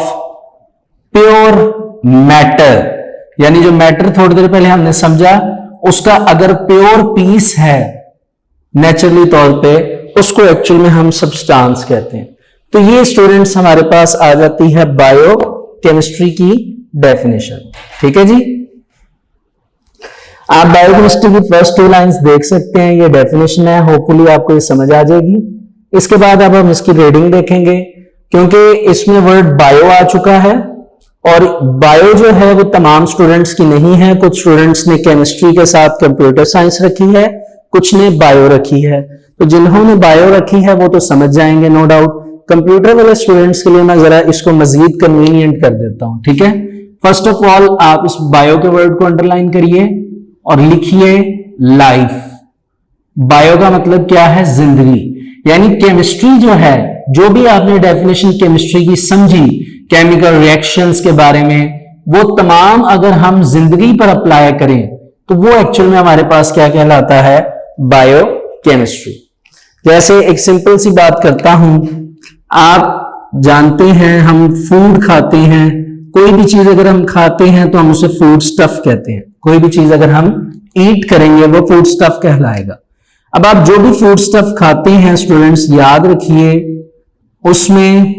pure matter, यानी जो मैटर थोड़ी देर पहले हमने समझा, उसका अगर प्योर पीस है नेचुरली तौर पे, उसको एक्चुअल में हम सब्सटेंस कहते हैं। तो ये स्टूडेंट्स हमारे पास आ जाती है बायो केमिस्ट्री की डेफिनेशन। ठीक है जी, आप बायोकेमिस्ट्री की फर्स्ट 2 लाइंस देख सकते हैं, ये डेफिनेशन है, होपफुली आपको ये समझ आ जाएगी। इसके बाद अब हम इसकी रीडिंग देखेंगे, क्योंकि इसमें वर्ड बायो आ चुका है, और बायो जो है वो तमाम स्टूडेंट्स की नहीं है। कुछ स्टूडेंट्स ने केमिस्ट्री के साथ कंप्यूटर साइंस रखी है, कुछ ने बायो रखी है। तो जिन्होंने बायो रखी है वो तो समझ जाएंगे नो डाउट। कंप्यूटर वाले स्टूडेंट्स के लिए मैं जरा इसको मजीद कन्वीनियंट कर देता हूं। ठीक है, फर्स्ट ऑफ ऑल आप इस बायो के वर्ड को अंडरलाइन करिए और लिखिए लाइफ। बायो का मतलब क्या है, जिंदगी। यानी केमिस्ट्री जो है, जो भी आपने डेफिनेशन केमिस्ट्री की समझी, केमिकल रिएक्शंस के बारे में, वो तमाम अगर हम जिंदगी पर अप्लाई करें तो वो एक्चुअल में हमारे पास क्या कहलाता है, बायो केमिस्ट्री। जैसे एक सिंपल सी बात करता हूं, आप जानते हैं हम फूड खाते हैं, कोई भी चीज अगर हम खाते हैं तो हम उसे फूड स्टफ कहते हैं। कोई भी चीज अगर हम ईट करेंगे वो फूड स्टफ कहलाएगा। अब आप जो भी फूड स्टफ खाते हैं स्टूडेंट्स, याद रखिए उसमें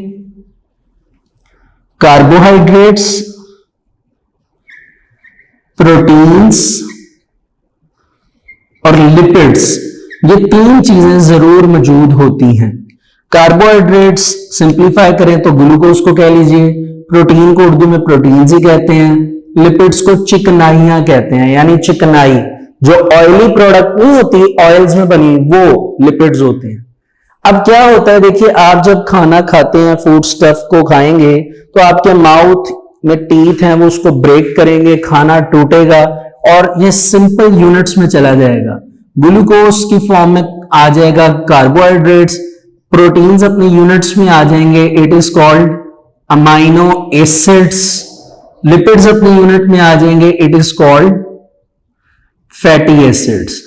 कार्बोहाइड्रेट्स, प्रोटीन्स और लिपिड्स, ये 3 चीजें जरूर मौजूद होती हैं। कार्बोहाइड्रेट्स सिंप्लीफाई करें तो ग्लूकोज को कह लीजिए, प्रोटीन को उर्दू में प्रोटीन्स ही कहते हैं, लिपिड्स को चिकनाइयां कहते हैं, यानी चिकनाई जो ऑयली प्रोडक्ट नहीं होती, ऑयल्स में बनी, वो लिपिड्स होते हैं। अब क्या होता है, देखिए आप जब खाना खाते हैं, फूड स्टफ को खाएंगे, तो आपके माउथ में टीथ हैं, वो उसको ब्रेक करेंगे, खाना टूटेगा और ये सिंपल यूनिट्स में चला जाएगा। ग्लूकोज की फॉर्म में आ जाएगा कार्बोहाइड्रेट्स, प्रोटीन्स अपने यूनिट्स में आ जाएंगे, it is called amino acids, lipids अपने यूनिट में आ जाएंगे, it is called fatty acids.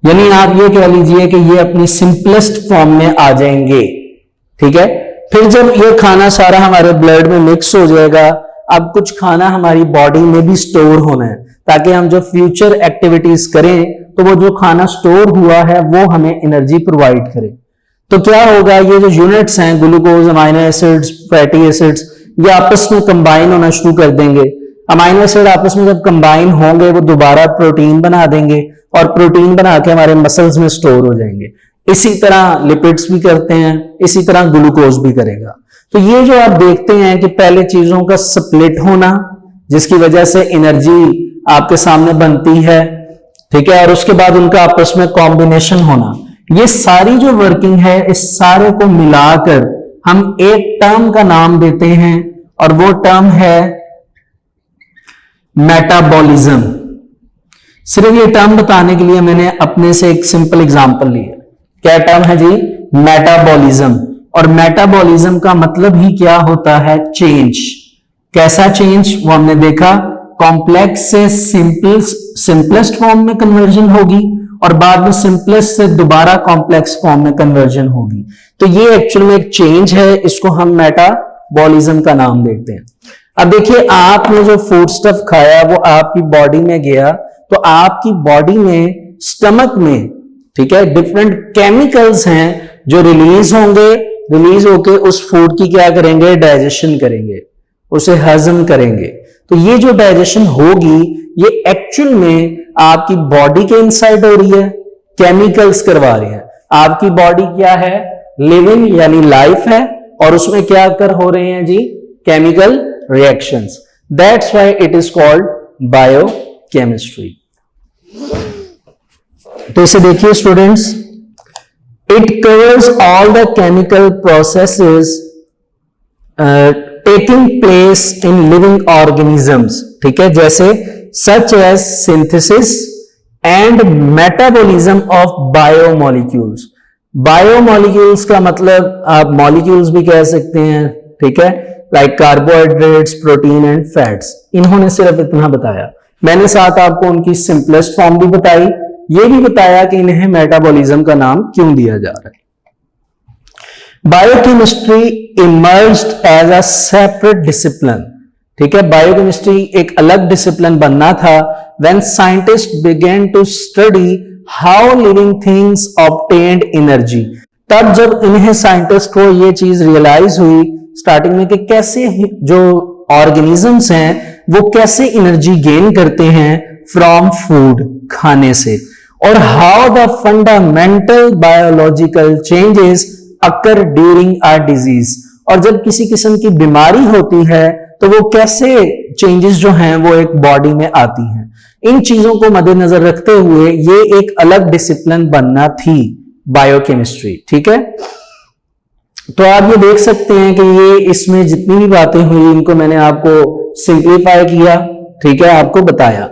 यानी आप ये कह लीजिए कि ये अपनी सिंपलेस्ट फॉर्म में आ जाएंगे। ठीक है, फिर जब ये खाना सारा हमारे ब्लड में मिक्स हो जाएगा, अब कुछ खाना हमारी बॉडी में भी स्टोर होना है, ताकि हम जो फ्यूचर एक्टिविटीज करें तो वो जो खाना स्टोर हुआ है वो हमें एनर्जी प्रोवाइड करे। तो क्या होगा, ये जो यूनिट्स हैं glucose, amino acids, fatty acids, ये आपस में कंबाइन होना शुरू कर देंगे। अमाइनो एसिड आपस में जब कंबाइन होंगे वो दोबारा प्रोटीन बना देंगे, और प्रोटीन बना के हमारे मसल्स में स्टोर हो जाएंगे। इसी तरह लिपिड्स भी करते हैं, इसी तरह ग्लूकोज भी करेगा। तो ये जो आप देखते हैं कि पहले चीजों का स्प्लिट होना, जिसकी वजह से एनर्जी आपके सामने बनती है, ठीक है, और उसके बाद उनका आपस में कॉम्बिनेशन होना, ये सारी जो वर्किंग है, इस सारे को मिलाकर हम एक टर्म का नाम देते हैं, और वो टर्म है मेटाबॉलिज्म। सिर्फ ये टर्म बताने के लिए मैंने अपने से एक सिंपल एग्जांपल लिया। क्या टर्म है जी, मेटाबॉलिज्म। और मेटाबॉलिज्म का मतलब ही क्या होता है, चेंज। कैसा चेंज, वो हमने देखा, कॉम्प्लेक्स से सिंपलेस्ट फॉर्म में कन्वर्जन होगी, और बाद में सिंपलेस्ट से दोबारा कॉम्प्लेक्स फॉर्म में कन्वर्जन होगी। तो ये एक्चुअल में एक चेंज है, इसको हम मेटाबॉलिज्म का नाम देखते हैं। अब देखिए, आपने जो फूड स्टफ खाया वो आपकी बॉडी में गया, तो आपकी बॉडी में स्टमक में, ठीक है, डिफरेंट केमिकल्स हैं जो रिलीज होंगे, रिलीज होके उस फूड की क्या करेंगे, डाइजेशन करेंगे, उसे हजम करेंगे। तो ये जो डाइजेशन होगी ये एक्चुअल में आपकी बॉडी के इनसाइड हो रही है, केमिकल्स करवा रही है। आपकी बॉडी क्या है, लिविंग यानी लाइफ है, और उसमें क्या कर हो रहे हैं जी, chemical reactions. That's why it is called biochemistry. तो इसे देखिए students, it covers all the chemical processes taking place in living organisms, ठीक है, जैसे such as synthesis and metabolism of biomolecules. Biomolecules का मतलब आप मॉलिक्यूल्स भी कह सकते हैं, ठीक है, like carbohydrates, protein and fats. इन्होंने सिर्फ इतना बताया, मैंने साथ आपको उनकी सिंपलेस्ट फॉर्म भी बताई, ये भी बताया कि इन्हें मेटाबॉलिज्म का नाम क्यों दिया जा रहा है। Biochemistry emerged as a separate discipline, ठीक है, बायोकेमिस्ट्री एक अलग डिसिप्लिन बनना था when scientist began to study how living things obtained energy. तब जब इन्हें साइंटिस्ट को ये चीज रियलाइज हुई स्टार्टिंग में कि कैसे जो ऑर्गेनिजम्स हैं वो कैसे एनर्जी गेन करते हैं फ्रॉम फूड, खाने से, और how the fundamental biological changes occur during a disease. और जब किसी किस्म की बीमारी होती है तो वो कैसे चेंजेस जो हैं वो एक बॉडी में आती हैं। इन चीजों को मद्देनजर रखते हुए ये एक अलग डिसिप्लिन बनना थी बायोकेमिस्ट्री, ठीक है। तो आप ये देख सकते हैं कि ये इसमें जितनी भी बातें हुई इनको मैंने आपको सिंप्लीफाई किया, ठीक है, आपको बताया।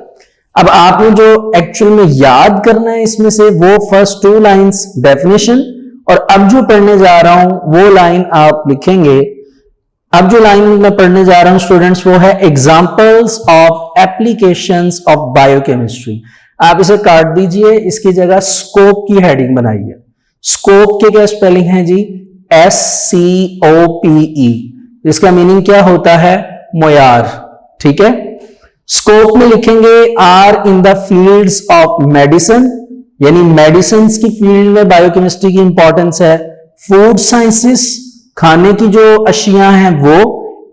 अब आपने जो एक्चुअल में याद करना है इसमें से वो फर्स्ट 2 लाइंस डेफिनेशन, और अब जो पढ़ने जा रहा हूं वो लाइन आप लिखेंगे। अब जो लाइन मैं पढ़ने जा रहा हूं स्टूडेंट्स वो है examples of applications of biochemistry. आप इसे काट दीजिए, इसकी जगह स्कोप की हेडिंग बनाइए। स्कोप के क्या स्पेलिंग है जी, SCOPE। इसका मीनिंग क्या होता है, मोयार, ठीक है। स्कोप में लिखेंगे are in the fields of medicine, यानी मेडिसिन की फील्ड में बायोकेमिस्ट्री की इंपॉर्टेंस है। फूड साइंसेस, खाने की जो अशियां हैं वो,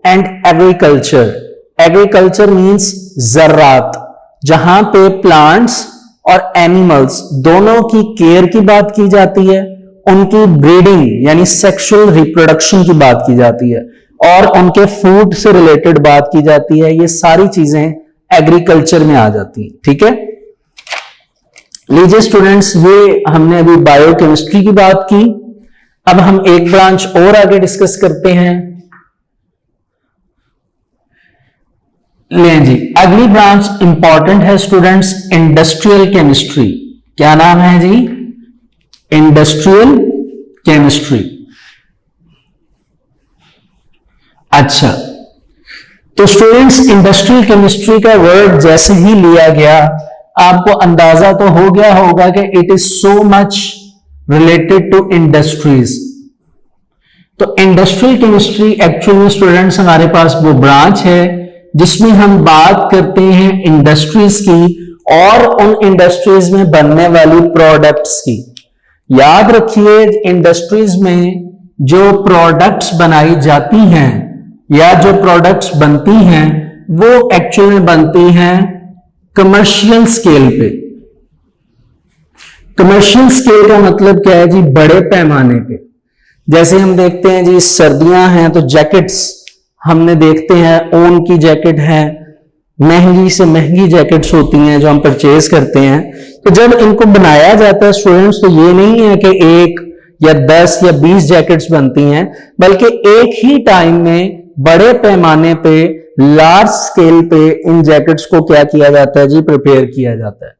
एंड एग्रीकल्चर। एग्रीकल्चर मींस ज़रात, जहां पे प्लांट्स और एनिमल्स दोनों की केयर की बात की जाती है, उनकी ब्रीडिंग यानी सेक्सुअल रिप्रोडक्शन की बात की जाती है, और उनके फूड से रिलेटेड बात की जाती है। ये सारी चीजें एग्रीकल्चर में आ जाती हैं, ठीक है। लीजिए स्टूडेंट्स, ये हमने अभी बायोकेमिस्ट्री की बात की। अब हम एक ब्रांच और आगे डिस्कस करते हैं। लें जी, अगली ब्रांच इंपॉर्टेंट है स्टूडेंट्स, इंडस्ट्रियल केमिस्ट्री। क्या नाम है जी, इंडस्ट्रियल केमिस्ट्री। अच्छा, तो स्टूडेंट्स इंडस्ट्रियल केमिस्ट्री का वर्ड जैसे ही लिया गया आपको अंदाजा तो हो गया होगा कि it is so much related to industries. तो इंडस्ट्रियल केमिस्ट्री एक्चुअल में स्टूडेंट्स हमारे पास वो ब्रांच है जिसमें हम बात करते हैं इंडस्ट्रीज की और उन इंडस्ट्रीज में बनने वाली प्रोडक्ट्स की। याद रखिए, इंडस्ट्रीज में जो प्रोडक्ट्स बनाई जाती हैं या जो प्रोडक्ट्स बनती हैं वो एक्चुअल में बनती हैं कमर्शियल स्केल पे। कमर्शियल स्केल का मतलब क्या है जी, बड़े पैमाने पे। जैसे हम देखते हैं जी, सर्दियां हैं तो जैकेट्स हमने देखते हैं, ऊन की जैकेट है, महंगी से महंगी जैकेट्स होती हैं जो हम परचेज करते हैं। तो जब इनको बनाया जाता है स्टूडेंट्स, तो ये नहीं है कि 1 या 10 या 20 जैकेट्स बनती हैं, बल्कि एक ही टाइम में बड़े पैमाने पे, लार्ज स्केल पे इन जैकेट्स को क्या किया जाता है जी, प्रिपेयर किया जाता है।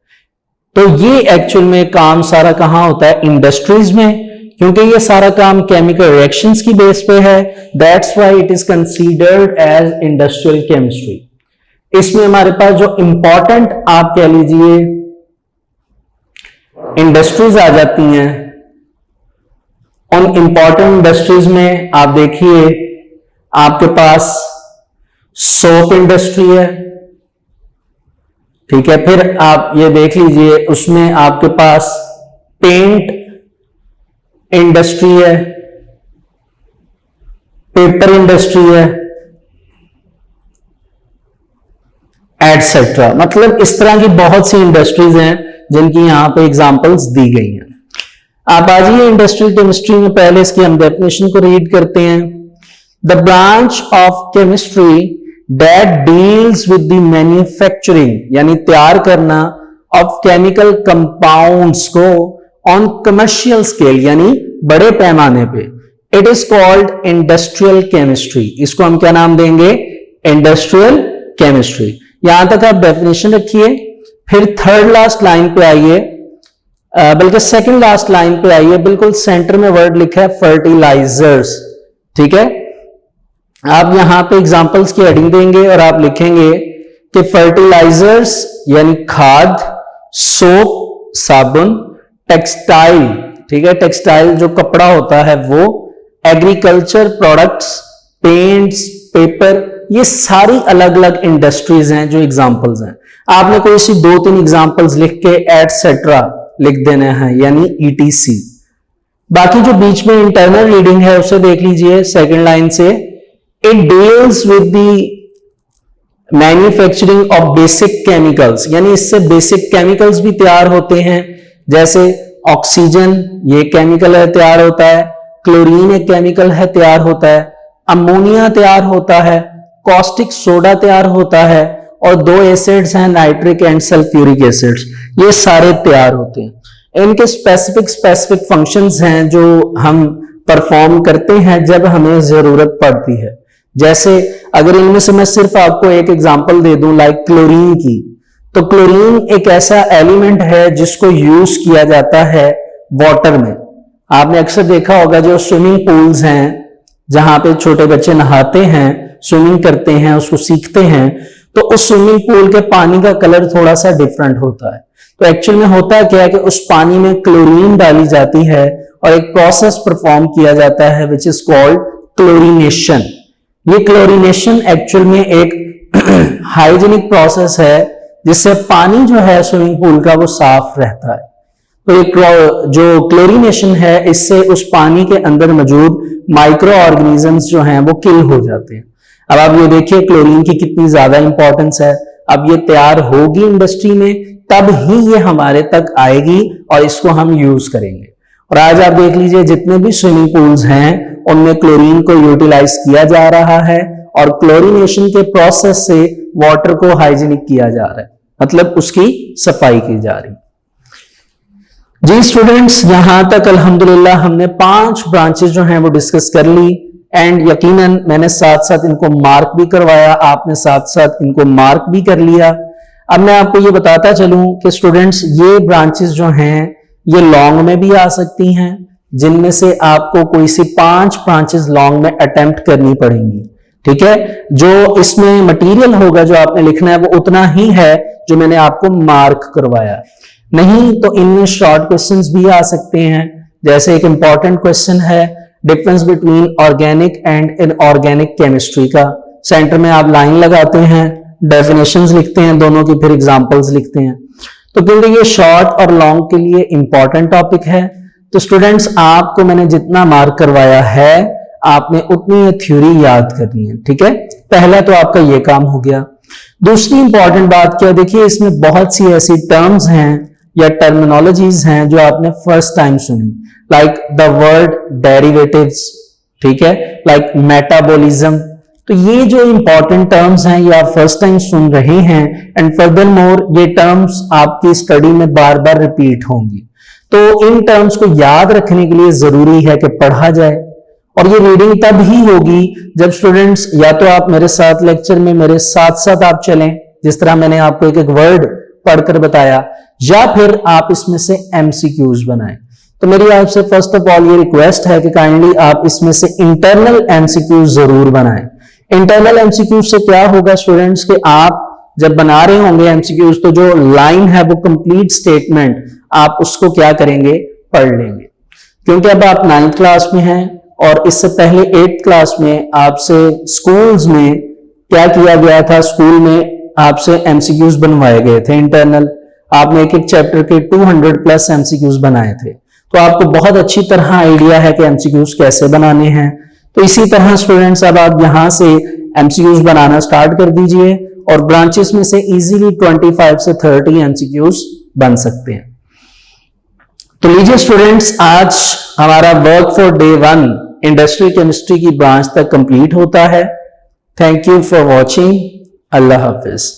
तो ये एक्चुअल में काम सारा कहां होता है, इंडस्ट्रीज में, क्योंकि ये सारा काम केमिकल रिएक्शंस की बेस पे है। That's why it is considered as industrial chemistry. इसमें हमारे पास जो इंपॉर्टेंट आप कह लीजिए इंडस्ट्रीज आ जाती हैं। उन इंपॉर्टेंट इंडस्ट्रीज में आप देखिए आपके पास सोप इंडस्ट्री है, ठीक है। फिर आप ये देख लीजिए, उसमें आपके पास पेंट इंडस्ट्री है, पेपर इंडस्ट्री है, एटसेट्रा। मतलब इस तरह की बहुत सी इंडस्ट्रीज हैं जिनकी यहां पे एग्जांपल्स दी गई हैं। आप आ जाइए इंडस्ट्रियल केमिस्ट्री में, पहले इसकी हम डेफिनेशन को रीड करते हैं। The branch of chemistry that deals with the manufacturing, यानी तैयार करना, ऑफ केमिकल कंपाउंड्स को ऑन कमर्शियल स्केल, यानी बड़े पैमाने पे। It is called industrial chemistry. इसको हम क्या नाम देंगे? Industrial chemistry. यहां तक आप डेफिनेशन रखिए। फिर थर्ड लास्ट लाइन पे आइए, बल्कि सेकंड लास्ट लाइन पे आइए, बिल्कुल सेंटर में वर्ड लिखा है फर्टिलाइजर्स, ठीक है। आप यहां पे एग्जांपल्स की हेडिंग देंगे और आप लिखेंगे कि फर्टिलाइजर्स यानी खाद, सोप साबुन, टेक्सटाइल, ठीक है, टेक्सटाइल जो कपड़ा होता है वो, एग्रीकल्चर प्रोडक्ट्स, पेंट्स, पेपर, ये सारी अलग अलग इंडस्ट्रीज हैं जो एग्जांपल्स हैं। आपने कोई सी 2-3 एग्जांपल्स लिख के एटसेट्रा लिख देने हैं, यानी ईटीसी। बाकी जो बीच में इंटरनल रीडिंग है उसे देख लीजिए सेकंड लाइन से। It deals with the manufacturing of basic chemicals, यानी इससे बेसिक केमिकल्स भी तैयार होते हैं, जैसे ऑक्सीजन ये केमिकल है तैयार होता है, क्लोरीन एक केमिकल है तैयार होता है, अमोनिया तैयार होता है, कॉस्टिक सोडा तैयार होता है, और 2 एसिड्स हैं नाइट्रिक एंड सल्फ्यूरिक एसिड्स, ये सारे तैयार होते हैं। इनके स्पेसिफिक फंक्शंस हैं जो हम परफॉर्म करते हैं जब हमें जरूरत पड़ती है। जैसे अगर इनमें से मैं सिर्फ आपको एक एग्जांपल दे दूं, लाइक क्लोरीन की, तो क्लोरीन एक ऐसा एलिमेंट है जिसको यूज किया जाता है वाटर में। आपने अक्सर देखा होगा जो स्विमिंग पूल्स हैं जहां पे छोटे बच्चे नहाते हैं, स्विमिंग करते हैं, उसको सीखते हैं, तो उस स्विमिंग पूल के पानी का कलर थोड़ा सा डिफरेंट होता है। तो एक्चुअल में होता क्या है कि उस पानी में क्लोरीन डाली जाती है और एक प्रोसेस परफॉर्म किया जाता है विच इज कॉल्ड क्लोरीनेशन। ये क्लोरीनेशन एक्चुअल में एक हाइजीनिक प्रोसेस है जिससे पानी जो है स्विमिंग पूल का वो साफ रहता है। तो एक जो क्लोरीनेशन है इससे उस पानी के अंदर मौजूद माइक्रो ऑर्गेनिजम्स जो हैं वो किल हो जाते हैं। अब आप ये देखिए क्लोरीन की कितनी ज्यादा इंपॉर्टेंस है। अब ये तैयार होगी इंडस्ट्री में तब ही ये हमारे तक आएगी और इसको हम यूज करेंगे। और आज आप देख लीजिए जितने भी स्विमिंग पूल्स हैं उनमें क्लोरीन को यूटिलाइज किया जा रहा है और क्लोरीनेशन के प्रोसेस से वाटर को हाइजीनिक किया जा रहा है, मतलब उसकी सफाई की जा रही। जी स्टूडेंट्स, यहां तक अल्हम्दुलिल्लाह हमने 5 ब्रांचेस जो हैं वो डिस्कस कर ली एंड यकीनन मैंने साथ साथ इनको मार्क भी करवाया, आपने साथ साथ इनको मार्क भी कर लिया। अब मैं आपको ये बताता चलूं कि स्टूडेंट्स ये ब्रांचेस जो हैं ये लॉन्ग में भी आ सकती हैं, जिनमें से आपको कोई सी 5 ब्रांचेस लॉन्ग में अटेम्प्ट करनी पड़ेंगी, ठीक है। जो इसमें मटेरियल होगा जो आपने लिखना है वो उतना ही है जो मैंने आपको मार्क करवाया, नहीं तो इनमें शॉर्ट क्वेश्चंस भी आ सकते हैं। जैसे एक इंपॉर्टेंट क्वेश्चन है difference between organic and inorganic chemistry का, सेंटर में आप लाइन लगाते हैं, डेफिनेशंस लिखते हैं दोनों की, फिर एग्जांपल्स लिखते हैं। तो क्योंकि ये शॉर्ट और लॉन्ग के लिए इंपॉर्टेंट टॉपिक है तो स्टूडेंट्स आपको मैंने जितना मार्क करवाया है आपने उतनी थ्योरी याद करनी है, ठीक है। पहला तो आपका ये काम हो गया। दूसरी इंपॉर्टेंट बात क्या, देखिए इसमें बहुत सी ऐसी टर्म्स हैं या टर्मिनोलॉजीज हैं जो आपने फर्स्ट टाइम सुनी, लाइक द वर्ड डेरिवेटिव्स, ठीक है, लाइक मेटाबॉलिज्म। तो ये जो इंपॉर्टेंट टर्म्स हैं ये आप फर्स्ट टाइम सुन रहे हैं एंड फर्दर मोर ये टर्म्स आपकी स्टडी में बार बार रिपीट होंगी। तो इन टर्म्स को याद रखने के लिए जरूरी है कि पढ़ा जाए और ये रीडिंग तब ही होगी जब स्टूडेंट्स या तो आप मेरे साथ लेक्चर में मेरे साथ साथ आप चलें, जिस तरह मैंने आपको एक एक वर्ड पढ़कर बताया, या फिर आप इसमें से एमसीक्यूज बनाएं। तो मेरी आपसे फर्स्ट ऑफ ऑल ये रिक्वेस्ट है कि काइंडली आप इसमें से इंटरनल एमसीक्यूज जरूर बनाएं। इंटरनल एमसीक्यूज से क्या होगा स्टूडेंट्स कि आप जब बना रहे होंगे एमसीक्यूज तो जो लाइन है वो कंप्लीट स्टेटमेंट आप उसको क्या करेंगे, पढ़ लेंगे। क्योंकि अब आप 9th क्लास में हैं और इससे पहले 8th क्लास में आपसे स्कूल्स में क्या किया गया था, स्कूल में आपसे एमसीक्यूज बनवाए गए थे इंटरनल। आपने एक एक चैप्टर के 200 प्लस एमसीक्यूज बनाए थे, तो आपको बहुत अच्छी तरह आइडिया है कि एमसीक्यूज कैसे बनाने हैं। तो इसी तरह स्टूडेंट्स अब आप यहां से एमसीक्यूज बनाना स्टार्ट कर दीजिए और ब्रांचेस में से इजीली 25 से 30 एमसीक्यूज बन सकते हैं। तो लीजिए स्टूडेंट्स, आज हमारा work for day 1 industrial chemistry की ब्रांच तक कंप्लीट होता है। Thank you for watching. Allah Hafiz.